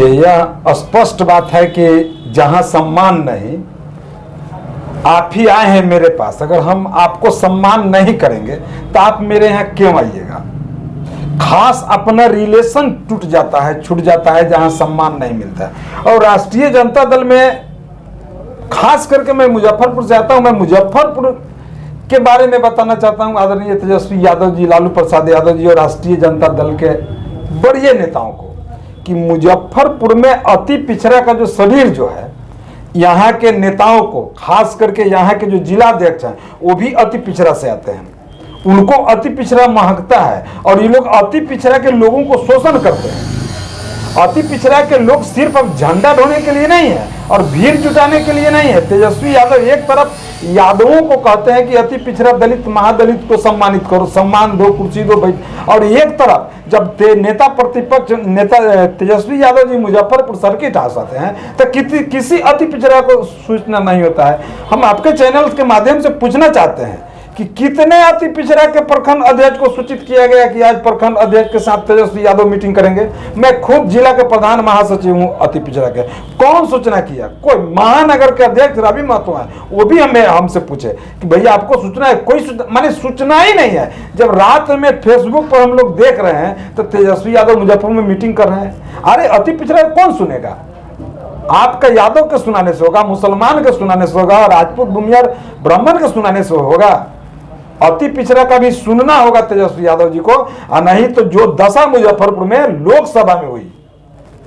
यह स्पष्ट बात है कि जहां सम्मान नहीं, आप ही आए हैं मेरे पास, अगर हम आपको सम्मान नहीं करेंगे तो आप मेरे यहाँ क्यों आइएगा। खास अपना रिलेशन टूट जाता है, छूट जाता है जहां सम्मान नहीं मिलता है। और राष्ट्रीय जनता दल में खास करके मैं मुजफ्फरपुर से आता हूं, मैं मुजफ्फरपुर के बारे में बताना चाहता हूं आदरणीय तेजस्वी यादव जी, लालू प्रसाद यादव जी और राष्ट्रीय जनता दल के बड़े नेताओं को, कि मुजफ्फरपुर में अति पिछड़ा का जो शरीर जो है, यहाँ के नेताओं को, खास करके यहाँ के जो जिला अध्यक्ष हैं वो भी अति पिछड़ा से आते हैं, उनको अति पिछड़ा महकता है और ये लोग अति पिछड़ा के लोगों को शोषण करते हैं। अति पिछड़ा के लोग सिर्फ अब झंडा ढोने के लिए नहीं है और भीड़ जुटाने के लिए नहीं है। तेजस्वी यादव एक तरफ यादवों को कहते हैं कि अति पिछड़ा दलित महादलित को सम्मानित करो, सम्मान दो, कुर्सी दो, बैठ, और एक तरफ जब नेता प्रतिपक्ष नेता तेजस्वी यादव जी मुजफ्फरपुर सर्किट हंसाते हैं तो किसी अति पिछड़ा को सूचना नहीं होता है। हम आपके चैनल के माध्यम से पूछना चाहते हैं कि कितने अति पिछड़ा के प्रखंड अध्यक्ष को सूचित किया गया कि आज प्रखंड अध्यक्ष के साथ तेजस्वी यादव मीटिंग करेंगे। मैं खुद जिला के प्रधान महासचिव हूं अति पिछड़ा के, कौन सूचना किया? कोई महानगर के अध्यक्ष रवि महतो है, वो भी हमसे पूछे कि भैया आपको सूचना है? कोई माने सूचना ही नहीं है। जब रात में फेसबुक पर हम लोग देख रहे हैं तो तेजस्वी यादव मुजफ्फरपुर में मीटिंग कर रहे हैं। अरे अति पिछड़ा कौन सुनेगा? आपका यादव के सुनाने से होगा, मुसलमान के सुनाने से होगा, राजपूत भूमियार ब्राह्मण के सुनाने से होगा। अति पिछड़ा का भी सुनना होगा तेजस्वी यादव जी को, और नहीं तो जो दशा मुजफ्फरपुर में लोकसभा में हुई,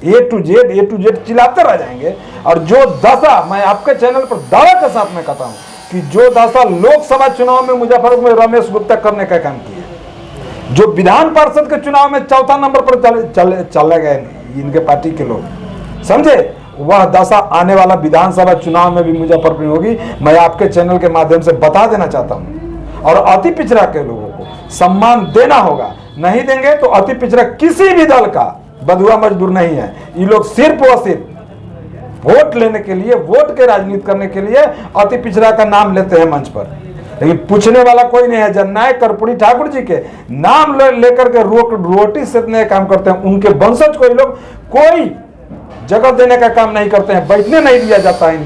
ए टू जेड चिल्लाते रह जाएंगे। और जो दशा, मैं आपके चैनल पर दावा के साथ में कहता हूं कि जो दशा लोकसभा चुनाव में मुजफ्फरपुर में रमेश गुप्ता करने का काम किया, जो विधान पार्षद के चुनाव में चौथा नंबर पर चले गए इनके पार्टी के लोग, समझे, वह दशा आने वाला विधानसभा चुनाव में भी मुजफ्फरपुर में होगी। मैं आपके चैनल के माध्यम से बता देना चाहता हूं। और अति पिछड़ा के लोगों को सम्मान देना होगा, नहीं देंगे तो अति पिछड़ा किसी भी दल का बधुआ मजदूर नहीं है। ये लोग सिर्फ और सिर्फ वोट लेने के लिए, वोट के राजनीति करने के लिए अति पिछड़ा का नाम लेते हैं मंच पर, लेकिन पूछने वाला कोई नहीं है। जननायक कर्पूरी ठाकुर जी के नाम लेकर के रोटी सेकने का काम करते हैं, उनके वंशज को ये लोग कोई जगह देने का काम नहीं करते हैं, बैठने नहीं दिया जाता है।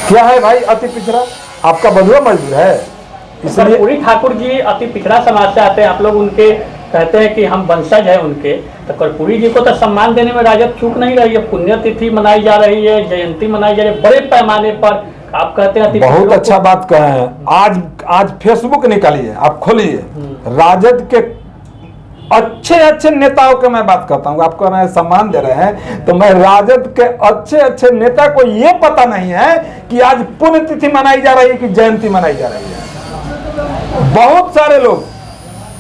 क्या है भाई अति पिछड़ा? आपका बधुआ मजदूर है। इसलिए कर्पूरी ठाकुर जी अति पिछड़ा समाज से आते हैं, आप लोग उनके कहते हैं कि हम वंशज है उनके, तो कर्पूरी जी को तो सम्मान देने में राजद चूक नहीं रही है। पुण्यतिथि मनाई जा रही है, जयंती मनाई जा रही है बड़े पैमाने पर, आप कहते हैं बहुत अच्छा बात कहे हैं। आज फेसबुक निकालिए, आप खोलिए, राजद के अच्छे नेताओं के मैं बात करता हूँ। आपको मैं सम्मान दे रहे हैं तो मैं राजद के अच्छे नेता को ये पता नहीं है कि आज पुण्यतिथि मनाई जा रही है कि जयंती मनाई जा रही है। बहुत सारे लोग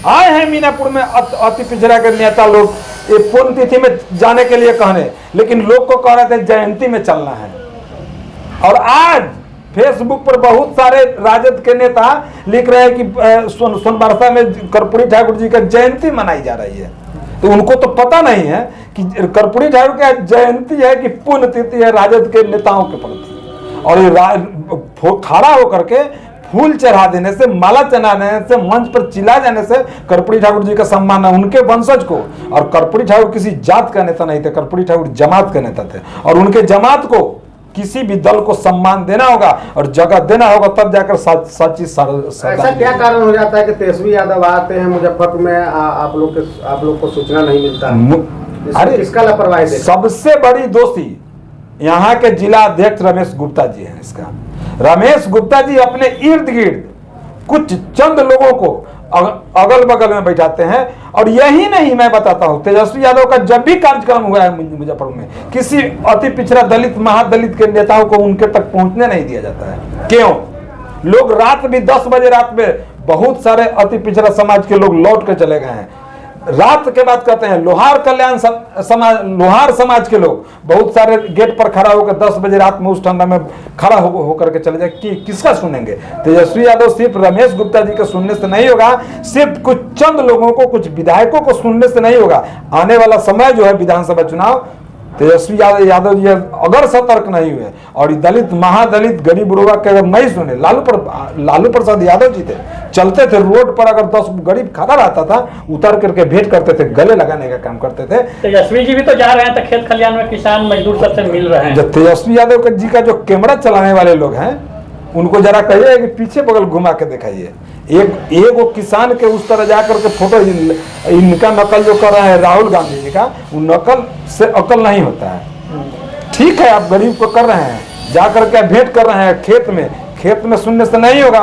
आए हैं मीनापुर में, अति पिछड़ा के नेता लोग ये पुण्यतिथि में जाने के लिए कहने, लेकिन लोग को कह रहे थे जयंती में चलना है। और आज फेसबुक पर बहुत सारे राजद के नेता लिख रहे हैं कि सोनबरसा में कर्पूरी ठाकुर जी का जयंती मनाई जा रही है। तो उनको तो पता नहीं है कि कर्पूरी ठाकुर का जयंती है कि पुण्यतिथि है राजद के नेताओं के प्रति। और ये खड़ा होकर के फूल चढ़ा देने से, माला चढ़ाने से, मंच पर चिल्ला जाने से कर्पूरी ठाकुर जी का सम्मान है उनके वंशज को। और कर्पूरी ठाकुर किसी जात का नेता नहीं थे, कर्पूरी ठाकुर जमात के नेता थे, और उनके जमात को किसी भी दल को सम्मान देना होगा और जगह देना होगा, तब जाकर सच्ची ऐसा क्या कारण हो जाता है कि तेजस्वी यादव आते हैं मुजफ्फरपुर में, आप लोग को सूचना नहीं मिलता? अरे किसका लापरवाही? सबसे बड़ी दोषी यहाँ के जिला अध्यक्ष रमेश गुप्ता जी हैं। इसका रमेश गुप्ता जी अपने इर्द गिर्द कुछ चंद लोगों को अगल बगल में बैठाते हैं। और यही नहीं, मैं बताता हूं, तेजस्वी यादव का जब भी कार्यक्रम हुआ है मुजफ्फरपुर में, किसी अति पिछड़ा दलित महादलित के नेताओं को उनके तक पहुंचने नहीं दिया जाता है। क्यों? लोग रात भी 10 बजे रात में बहुत सारे अति पिछड़ा समाज के लोग लौट के चले गए हैं। रात के बाद कहते हैं लोहार कल्याण समाज, लोहार समाज के लोग बहुत सारे गेट पर खड़ा होकर 10 बजे रात में उस ठंडा में खड़ा होकर के चले जाए। किसका सुनेंगे? तेजस्वी यादव सिर्फ रमेश गुप्ता जी के सुनने से नहीं होगा, सिर्फ कुछ चंद लोगों को, कुछ विधायकों को सुनने से नहीं होगा। आने वाला समय जो है विधानसभा चुनाव, तेजस्वी यादव जी अगर सतर्क नहीं हुए और ये दलित महादलित गरीब गुरुआ के अगर नहीं सुने, लालू प्रसाद यादव जी थे, चलते थे रोड पर, अगर 10 गरीब खड़ा रहता था उतर करके भेंट करते थे, गले लगाने का काम करते थे। तेजस्वी जी भी तो जा रहे हैं, तो खेत खलियान में किसान मजदूर सबसे मिल रहे हैं। जो तेजस्वी यादव जी का जो कैमरा चलाने वाले लोग हैं उनको जरा कहिए कि पीछे बगल घुमा के दिखाइए। एक वो किसान के उस तरह जाकर के फोटो इनका नकल जो कर रहे हैं राहुल गांधी जी का, वो नकल से अकल नहीं होता है। ठीक है, आप गरीब को कर रहे हैं, जा करके भेंट कर रहे हैं खेत में सुनने से नहीं होगा,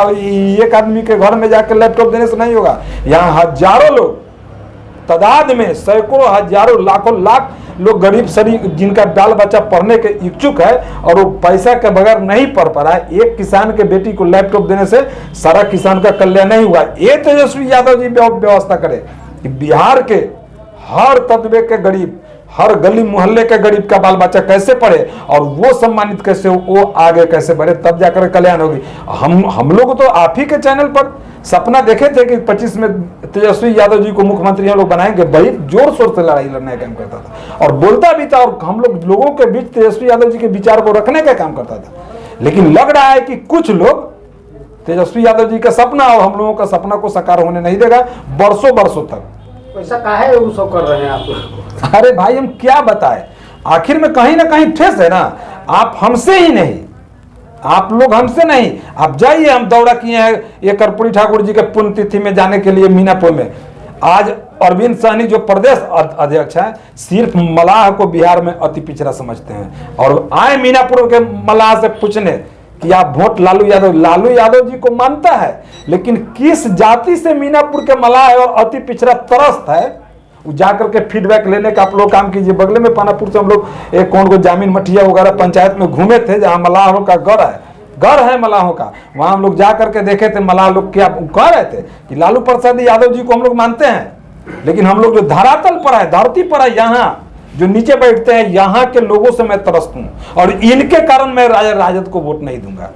एक आदमी के घर में जाकर लैपटॉप देने से नहीं होगा। यहाँ हजारों लोग तादाद में, सैकड़ों हजारों लाखों लाख लोग गरीब शरीफ जिनका बाल बच्चा पढ़ने के इच्छुक है और वो पैसा के बगैर नहीं पढ़ पा रहा है, एक किसान के बेटी को लैपटॉप देने से सारा किसान का कल्याण नहीं हुआ। ये तेजस्वी यादव जी व्यवस्था करे कि बिहार के हर तबके के गरीब, हर गली मोहल्ले के गरीब का बाल बच्चा कैसे पढ़े और वो सम्मानित कैसे हो, वो आगे कैसे बढ़े, तब जाकर कल्याण होगी। हम लोग तो आप ही के चैनल पर सपना देखे थे कि 25 में तेजस्वी यादव जी को मुख्यमंत्री हम लोग बनाएंगे, बड़ी जोर शोर से लड़ाई लड़ने का काम करता था और बोलता भी था, और हम लोगों के बीच तेजस्वी यादव जी के विचार को रखने का काम करता था। लेकिन लग रहा है कि कुछ लोग तेजस्वी यादव जी का सपना और हम लोगों का सपना को साकार होने नहीं देगा बरसों तक। ऐसा काहे वो सब कर रहे हैं आप लोग? अरे भाई हम क्या बताएं, आखिर में कहीं ना कहीं ठेस है ना। आप हमसे ही नहीं, आप लोग हमसे नहीं, आप जाइए, हम दौरा किए हैं ये कर्पूरी ठाकुर जी के पुण्यतिथि में जाने के लिए मीनापुर में। आज अरविंद सहनी जो प्रदेश अध्यक्ष है, सिर्फ मलाह को बिहार में अति पिछड़ा समझते हैं और आए मीनापुर के मलाह से पूछने कि आप वोट लालू यादव जी को मानता है, लेकिन किस जाति से मीनापुर के मलाह और अति पिछड़ा त्रस्त है, जाकर के फीडबैक लेने का आप लोग काम कीजिए। बगले में पानापुर से हम लोग एक कौन को जामीन मठिया वगैरह पंचायत में घूमे थे, जहाँ मलाहों का घर है मलाहों का, वहां हम लोग जा करके देखे थे मलाह लोग क्या कह रहे थे कि लालू प्रसाद यादव जी को हम लोग मानते हैं, लेकिन हम लोग जो धरातल पर है, धरती पर है, यहाँ जो नीचे बैठते हैं, यहाँ के लोगों से मैं त्रस्त हूँ और इनके कारण मैं राजद को वोट नहीं दूंगा।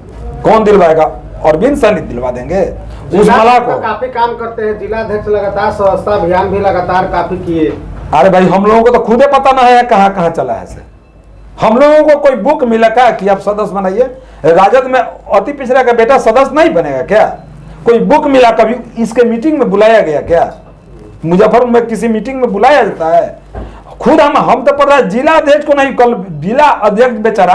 कौन दिलवाएगा? अरविंद सहनी दिलवा देंगे उस मला को। काफी काम करते हैं, जिला अध्यक्ष लगातार स्वच्छता अभियान भी लगातार काफी किए। अरे भाई हम लोगों को तो खुदे पता ना है कहाँ चला है से। हम लोगों को कोई बुक मिला क्या कि आप सदस्य बनाइए? राजद में अति पिछड़ा का बेटा सदस्य नहीं बनेगा क्या? कोई बुक मिला? कभी इसके मीटिंग में बुलाया गया क्या? मुजफ्फरपुर में किसी मीटिंग में बुलाया जाता है? खुद हम तो पता है जिला अध्यक्ष को नहीं, कल जिला अध्यक्ष बेचारा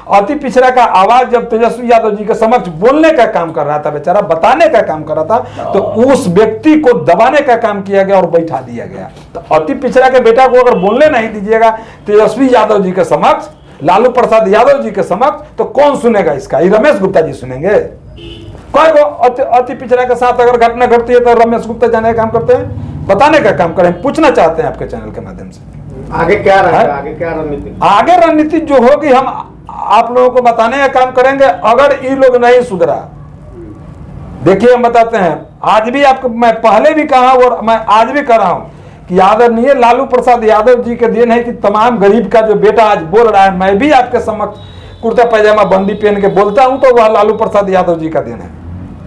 अति पिछड़ा का आवाज जब तेजस्वी यादव जी के समक्ष बोलने का काम कर रहा था, बेचारा बताने का काम कर रहा था, तो उस व्यक्ति को दबाने का काम किया गया और बैठा दिया गया। तो अति पिछड़ा के बेटा को अगर बोलने नहीं दीजिएगा तेजस्वी यादव जी के समक्ष, लालू प्रसाद यादव जी के समक्ष, तो कौन सुनेगा इसका? ये रमेश गुप्ता जी सुनेंगे? कोई को अति पिछड़ा के साथ अगर घटना घटती है तो रमेश गुप्ता जाने का काम करते हैं, बताने का काम करें। पूछना चाहते हैं आपके चैनल के माध्यम से आगे क्या रहेगा, आगे क्या रणनीति? आगे रणनीति जो होगी हम आप लोगों को बताने का काम करेंगे। अगर ये लोग नहीं सुधरा, देखिए हम बताते हैं, आज भी आपको मैं पहले भी कहा और मैं आज भी कह रहा हूं कि आदरणीय लालू प्रसाद यादव जी के देन है कि तमाम गरीब का जो बेटा आज बोल रहा है, मैं भी आपके समक्ष कुर्ता पैजामा बंदी पहन के बोलता हूं, तो वह लालू प्रसाद यादव जी का देन है,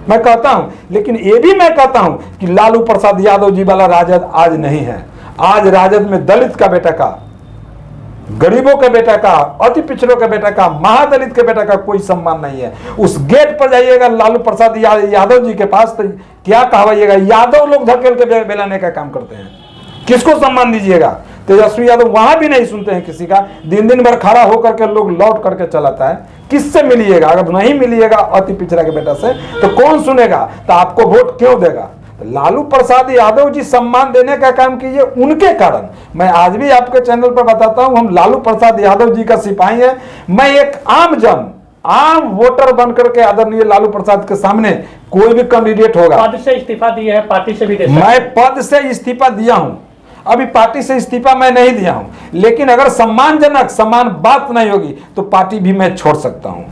मैं कहता हूं। लेकिन ये भी मैं कहता हूं कि लालू प्रसाद यादव जी वाला राजद आज नहीं है। आज राजद में दलित का बेटा का, गरीबों के बेटा का, अति पिछड़ों के बेटा का, महादलित के बेटा का कोई सम्मान नहीं है। उस गेट पर जाइएगा लालू प्रसाद यादव जी के पास तो क्या कहवाइएगा? यादव लोग धकेल के बेलाने का काम करते हैं। किसको सम्मान दीजिएगा? तेजस्वी यादव वहां भी नहीं सुनते हैं किसी का, दिन भर खड़ा होकर के लोग लौट करके चलाता है। किससे मिलिएगा? अगर नहीं मिलिएगा अति पिछड़ा के बेटा से तो कौन सुनेगा? तो आपको वोट क्यों देगा? लालू प्रसाद यादव जी सम्मान देने का काम कीजिए, उनके कारण। मैं आज भी आपके चैनल पर बताता हूं, हम लालू प्रसाद यादव जी का सिपाही है। मैं एक आम वोटर बनकर के आदरणीय लालू प्रसाद के सामने कोई भी कैंडिडेट होगा, पद से इस्तीफा दिया है, पार्टी से भी दे सकते हैं। मैं पद से इस्तीफा दिया हूं, अभी पार्टी से इस्तीफा मैं नहीं दिया हूं, लेकिन अगर सम्मानजनक समान बात नहीं होगी तो पार्टी भी मैं छोड़ सकता हूं।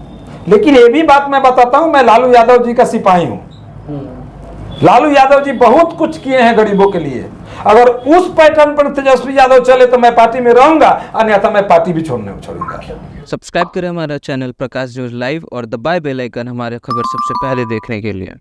लेकिन ये भी बात मैं बताता हूं, मैं लालू यादव जी का सिपाही हूं। लालू यादव जी बहुत कुछ किए हैं गरीबों के लिए। अगर उस पैटर्न पर तेजस्वी यादव चले तो मैं पार्टी में रहूंगा, अन्यथा मैं पार्टी भी छोड़ूंगा। सब्सक्राइब करें हमारा चैनल प्रकाश न्यूज लाइव और दबाए बेल आइकन हमारे खबर सबसे पहले देखने के लिए।